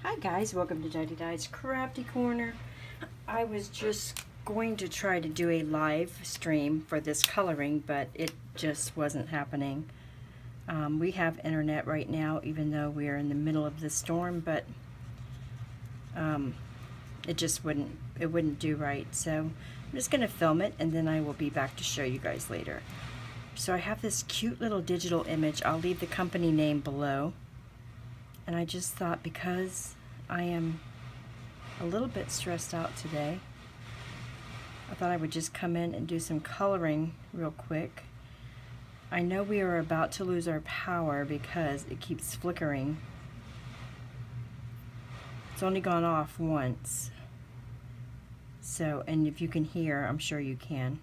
Hi guys, welcome to Didedi's Crafty Corner. I was just going to try to do a live stream for this coloring, but it just wasn't happening. We have internet right now, even though we are in the middle of the storm, but it just wouldn't do right. So I'm just going to film it, and then I will be back to show you guys later. So I have this cute little digital image. I'll leave the company name below. And I just thought, because I am a little bit stressed out today, I thought I would just come in and do some coloring real quick. I know we are about to lose our power because it keeps flickering. It's only gone off once. So, and if you can hear, I'm sure you can.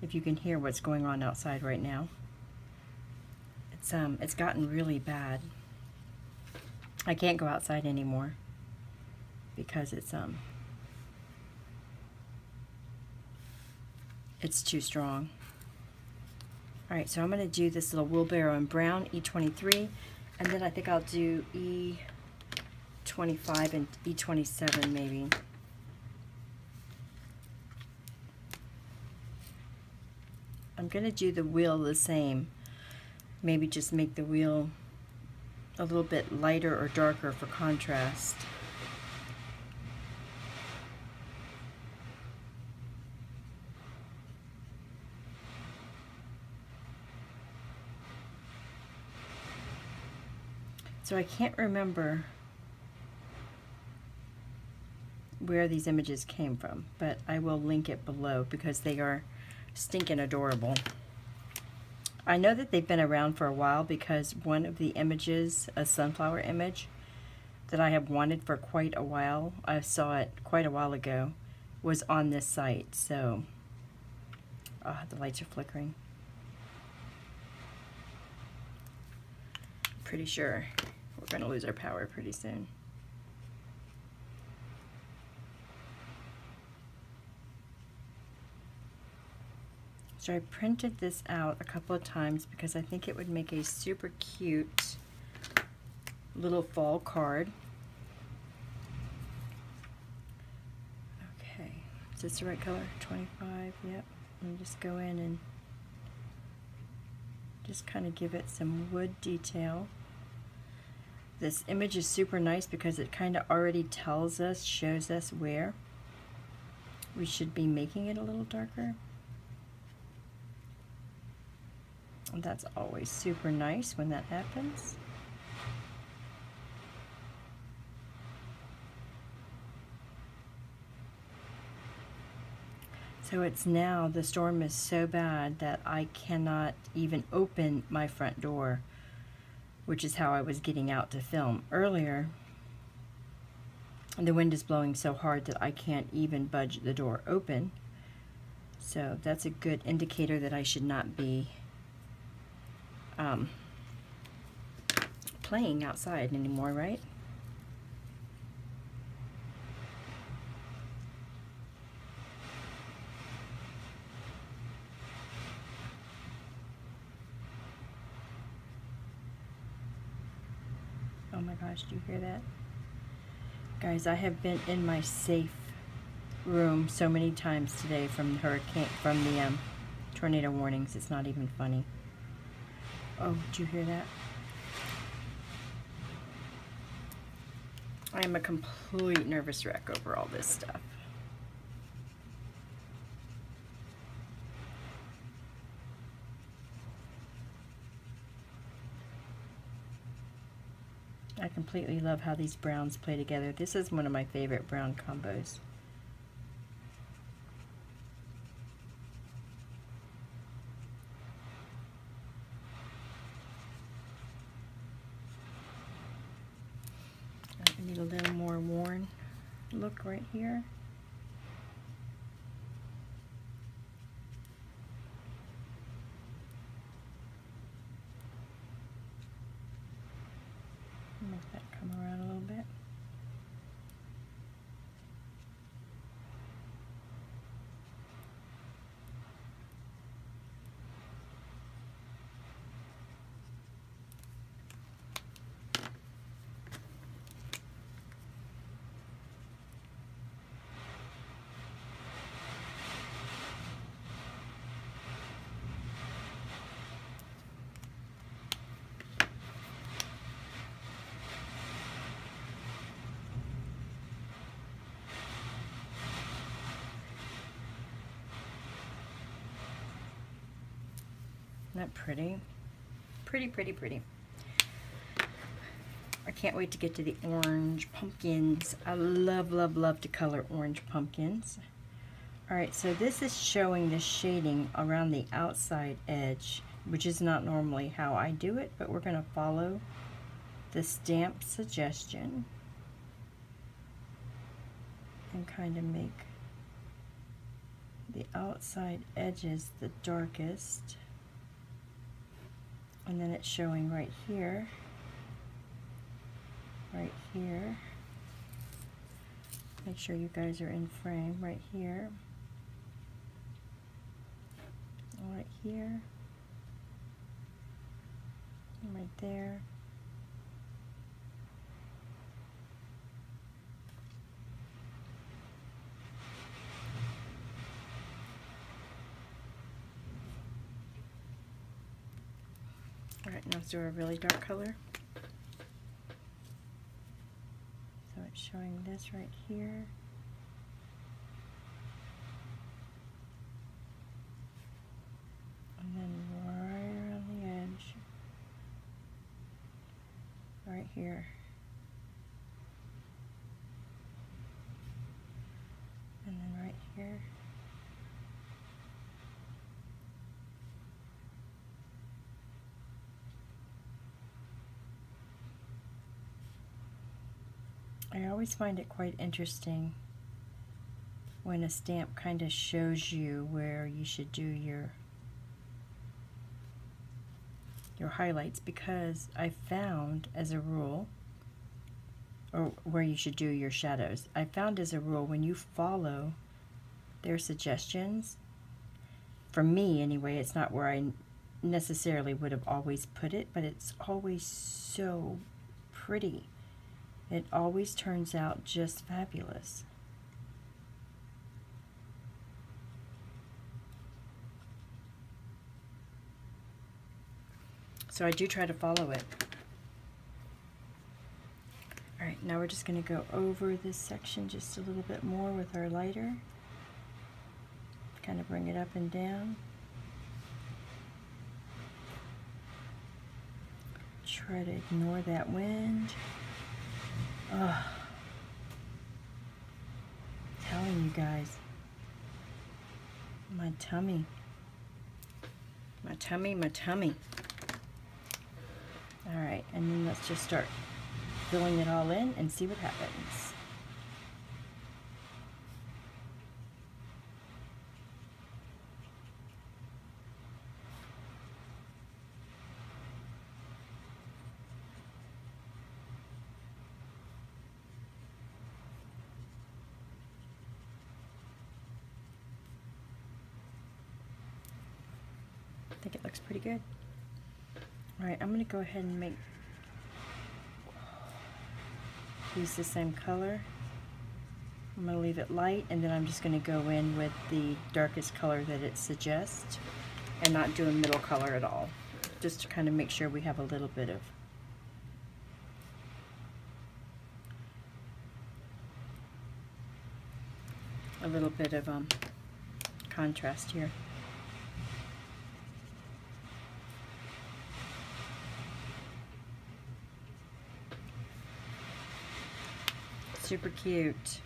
If you can hear what's going on outside right now. It's gotten really bad. I can't go outside anymore because it's too strong. Alright, so I'm going to do this little wheelbarrow in brown, E23, and then I think I'll do E25 and E27 maybe. I'm going to do the wheel the same. Maybe just make the wheel a little bit lighter or darker for contrast. So I can't remember where these images came from, but I will link it below because they are stinking adorable. I know that they've been around for a while because one of the images, a sunflower image that I have wanted for quite a while, I saw it quite a while ago, was on this site. So, the lights are flickering. Pretty sure we're going to lose our power pretty soon. So I printed this out a couple of times because I think it would make a super cute little fall card. Okay, is this the right color? 25, yep. Let me just go in and just kind of give it some wood detail. This image is super nice because it kind of already tells us, shows us where we should be making it a little darker. And that's always super nice when that happens. So it's now, the storm is so bad that I cannot even open my front door, which is how I was getting out to film earlier. And the wind is blowing so hard that I can't even budge the door open. So that's a good indicator that I should not be playing outside anymore, right? Oh my gosh, do you hear that? Guys, I have been in my safe room so many times today from the tornado warnings. It's not even funny. Oh, did you hear that? I am a complete nervous wreck over all this stuff. I completely love how these browns play together. This is one of my favorite brown combos. I need a little more worn look right here. Make that come around a little bit. Isn't that pretty? Pretty, pretty, pretty. I can't wait to get to the orange pumpkins. I love, love, love to color orange pumpkins. Alright, so this is showing the shading around the outside edge, which is not normally how I do it, but we're going to follow the stamp suggestion and kind of make the outside edges the darkest. And then it's showing right here, right here. Make sure you guys are in frame, right here, right here, and right there. Alright, now let's do a really dark color. So it's showing this right here. And then right around the edge. Right here. And then right here. I always find it quite interesting when a stamp kind of shows you where you should do your highlights, because I found as a rule, or where you should do your shadows, I found as a rule when you follow their suggestions, for me anyway, it's not where I necessarily would have always put it, but it's always so pretty. It always turns out just fabulous. So I do try to follow it. Alright, now we're just going to go over this section just a little bit more with our lighter. Kind of bring it up and down. Try to ignore that wind. Oh, telling you guys, my tummy. Alright, and then let's just start filling it all in and see what happens. I think it looks pretty good. Alright, I'm going to go ahead and use the same color. I'm going to leave it light, and then I'm just going to go in with the darkest color that it suggests and not do a middle color at all, just to kind of make sure we have a little bit of contrast here. Super cute.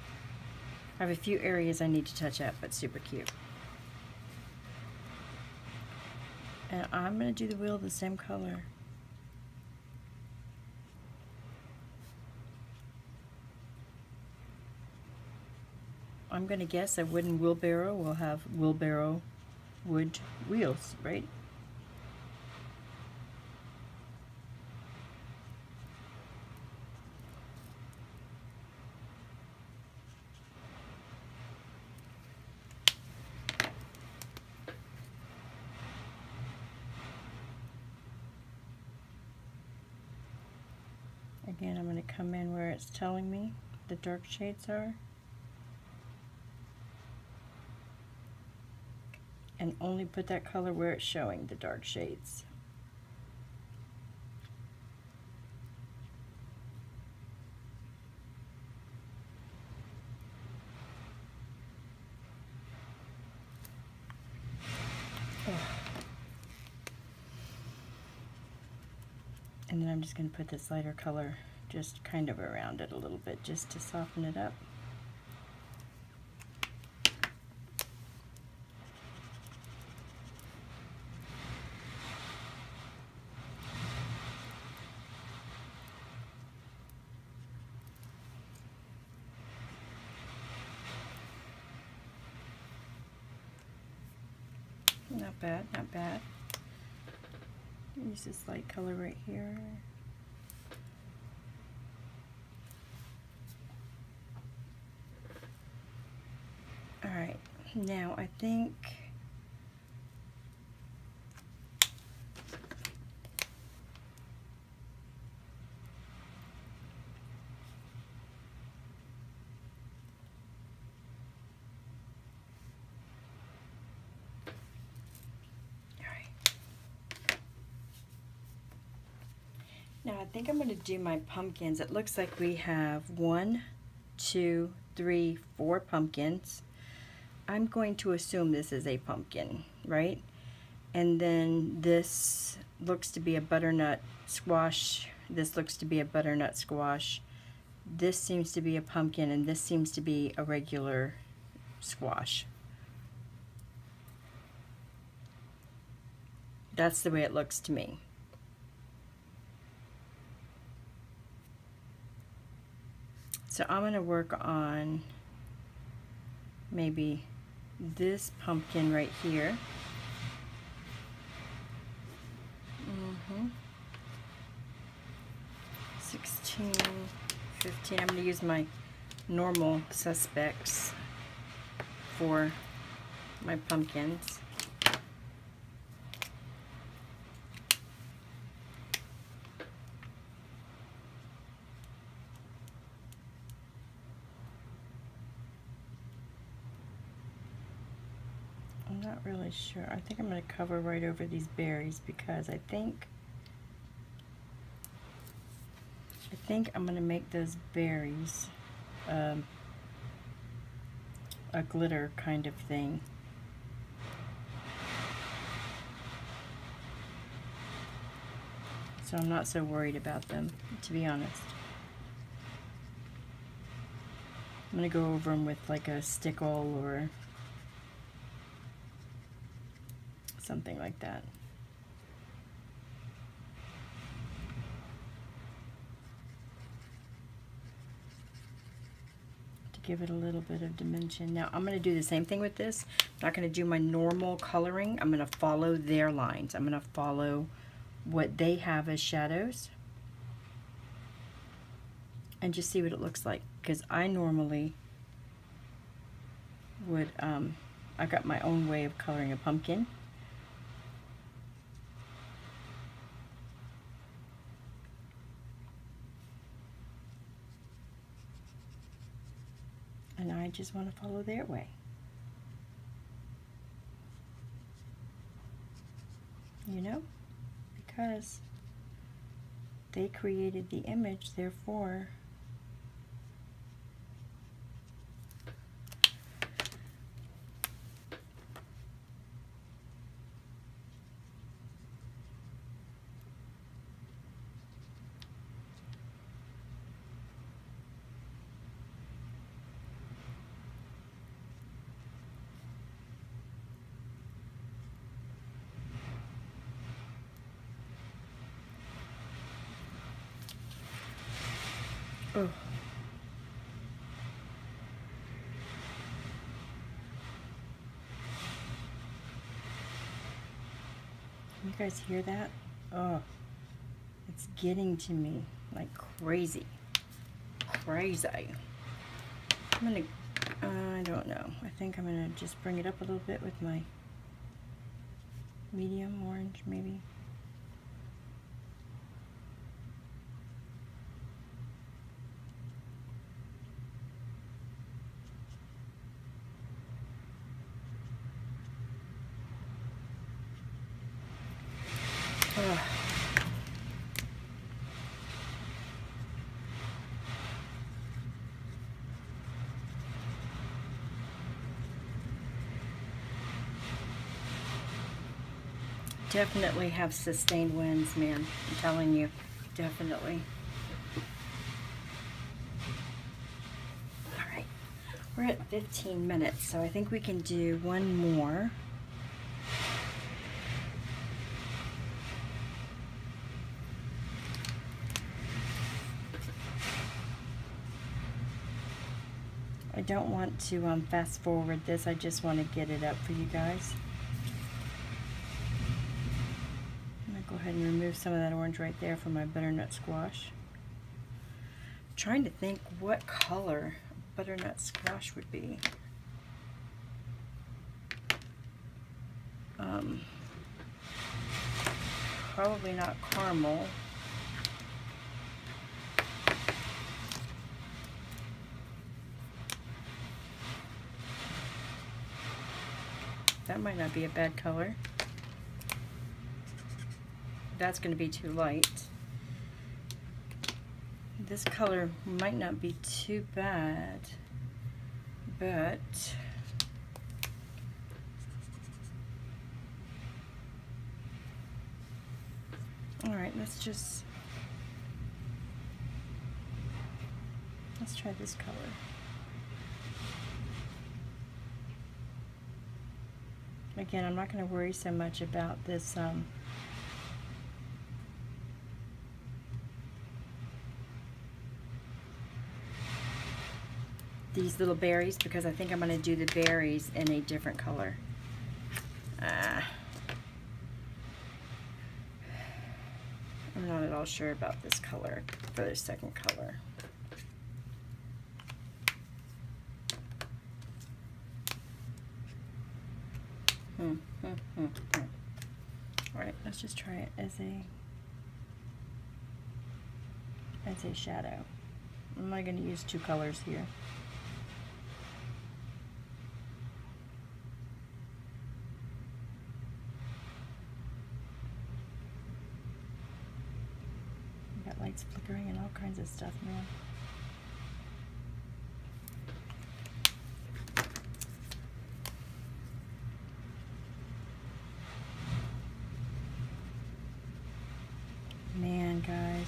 I have a few areas I need to touch up, but super cute. And I'm going to do the wheel the same color. I'm going to guess a wooden wheelbarrow will have wheelbarrow wood wheels, right? Again, I'm going to come in where it's telling me the dark shades are, and only put that color where it's showing the dark shades. And then I'm just going to put this lighter color just kind of around it a little bit just to soften it up. Not bad, not bad. Use this light color right here. Alright, now I think I'm going to do my pumpkins. It looks like we have 1, 2, 3, 4 pumpkins. I'm going to assume this is a pumpkin, right? And then this looks to be a butternut squash. This looks to be a butternut squash. This seems to be a pumpkin, and this seems to be a regular squash. That's the way it looks to me. So I'm going to work on maybe this pumpkin right here. 16, 15. I'm going to use my normal suspects for my pumpkins. I'm not really sure. I think I'm going to cover right over these berries because I think I'm going to make those berries a glitter kind of thing. So I'm not so worried about them, to be honest. I'm going to go over them with like a stickle or something like that. To give it a little bit of dimension. Now I'm going to do the same thing with this. I'm not going to do my normal coloring. I'm going to follow their lines. I'm going to follow what they have as shadows and just see what it looks like, because I normally would I've got my own way of coloring a pumpkin. And I just want to follow their way. You know? Because they created the image, therefore oh. You guys hear that? Oh, it's getting to me like crazy. Crazy. I'm gonna, I don't know. I think I'm gonna just bring it up a little bit with my medium orange, maybe. Ugh. Definitely have sustained winds, man. I'm telling you. definitely. All right, we're at 15 minutes, so I think we can do one more. I don't want to fast forward this, I just want to get it up for you guys. I'm going to go ahead and remove some of that orange right there from my butternut squash. I'm trying to think what color butternut squash would be. Probably not caramel. That might not be a bad color. That's going to be too light. This color might not be too bad, but all right, let's try this color. Again, I'm not going to worry so much about this these little berries, because I think I'm going to do the berries in a different color. I'm not at all sure about this color for the second color. Alright, let's just try it as a shadow. I'm not going to use two colors here. We got lights flickering and all kinds of stuff, man. Man, guys,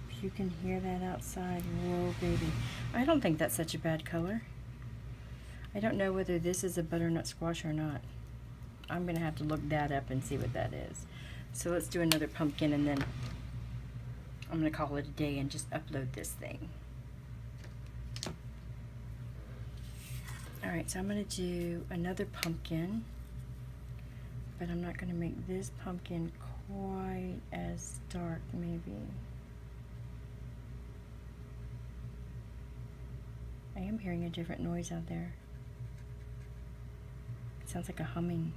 if you can hear that outside, whoa, baby. I don't think that's such a bad color. I don't know whether this is a butternut squash or not. I'm going to have to look that up and see what that is. So let's do another pumpkin, and then I'm going to call it a day and just upload this thing. Alright, so I'm going to do another pumpkin, but I'm not going to make this pumpkin quite as dark, maybe. I am hearing a different noise out there. It sounds like a humming.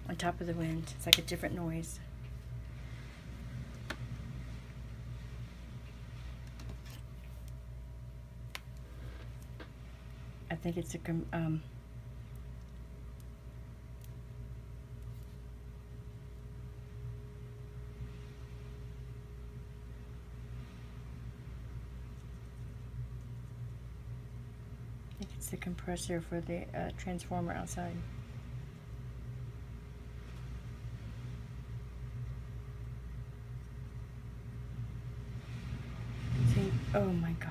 On top of the wind. It's like a different noise. I think it's a the compressor for the transformer outside. See, oh my God.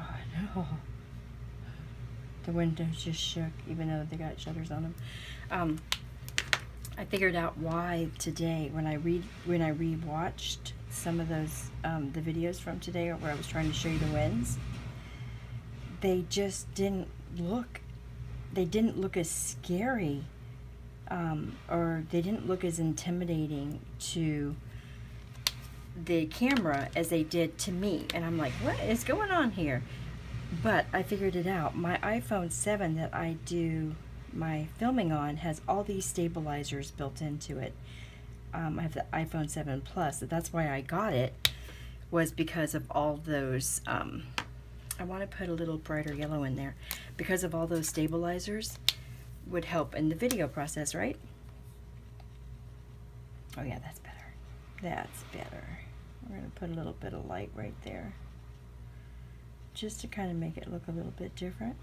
Oh. The windows just shook, even though they got shutters on them. I figured out why today, when I rewatched some of those the videos from today, where I was trying to show you the winds, they just didn't look. They didn't look as scary, or they didn't look as intimidating to the camera as they did to me. And I'm like, what is going on here? But I figured it out. My iPhone 7 that I do my filming on has all these stabilizers built into it. I have the iPhone 7 Plus, so that's why I got it, was because of all those, I want to put a little brighter yellow in there, because of all those stabilizers would help in the video process, right? Oh yeah, that's better. That's better. We're going to put a little bit of light right there, just to kind of make it look a little bit different.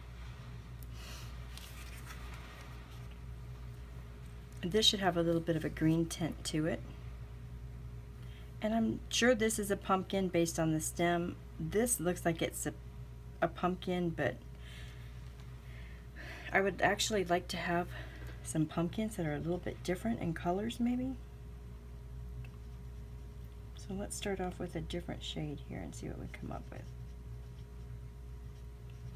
This should have a little bit of a green tint to it. And I'm sure this is a pumpkin based on the stem. This looks like it's a pumpkin, but I would actually like to have some pumpkins that are a little bit different in colors maybe. So let's start off with a different shade here and see what we come up with.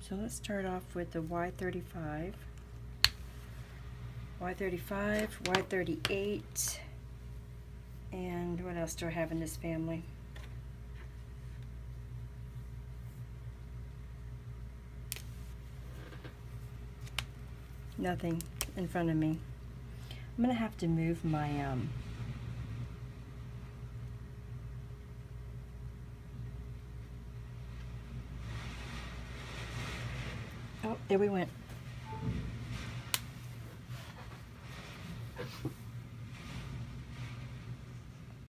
So let's start off with the Y35, Y38, and what else do I have in this family? Nothing in front of me. I'm gonna have to move my oh, there we went.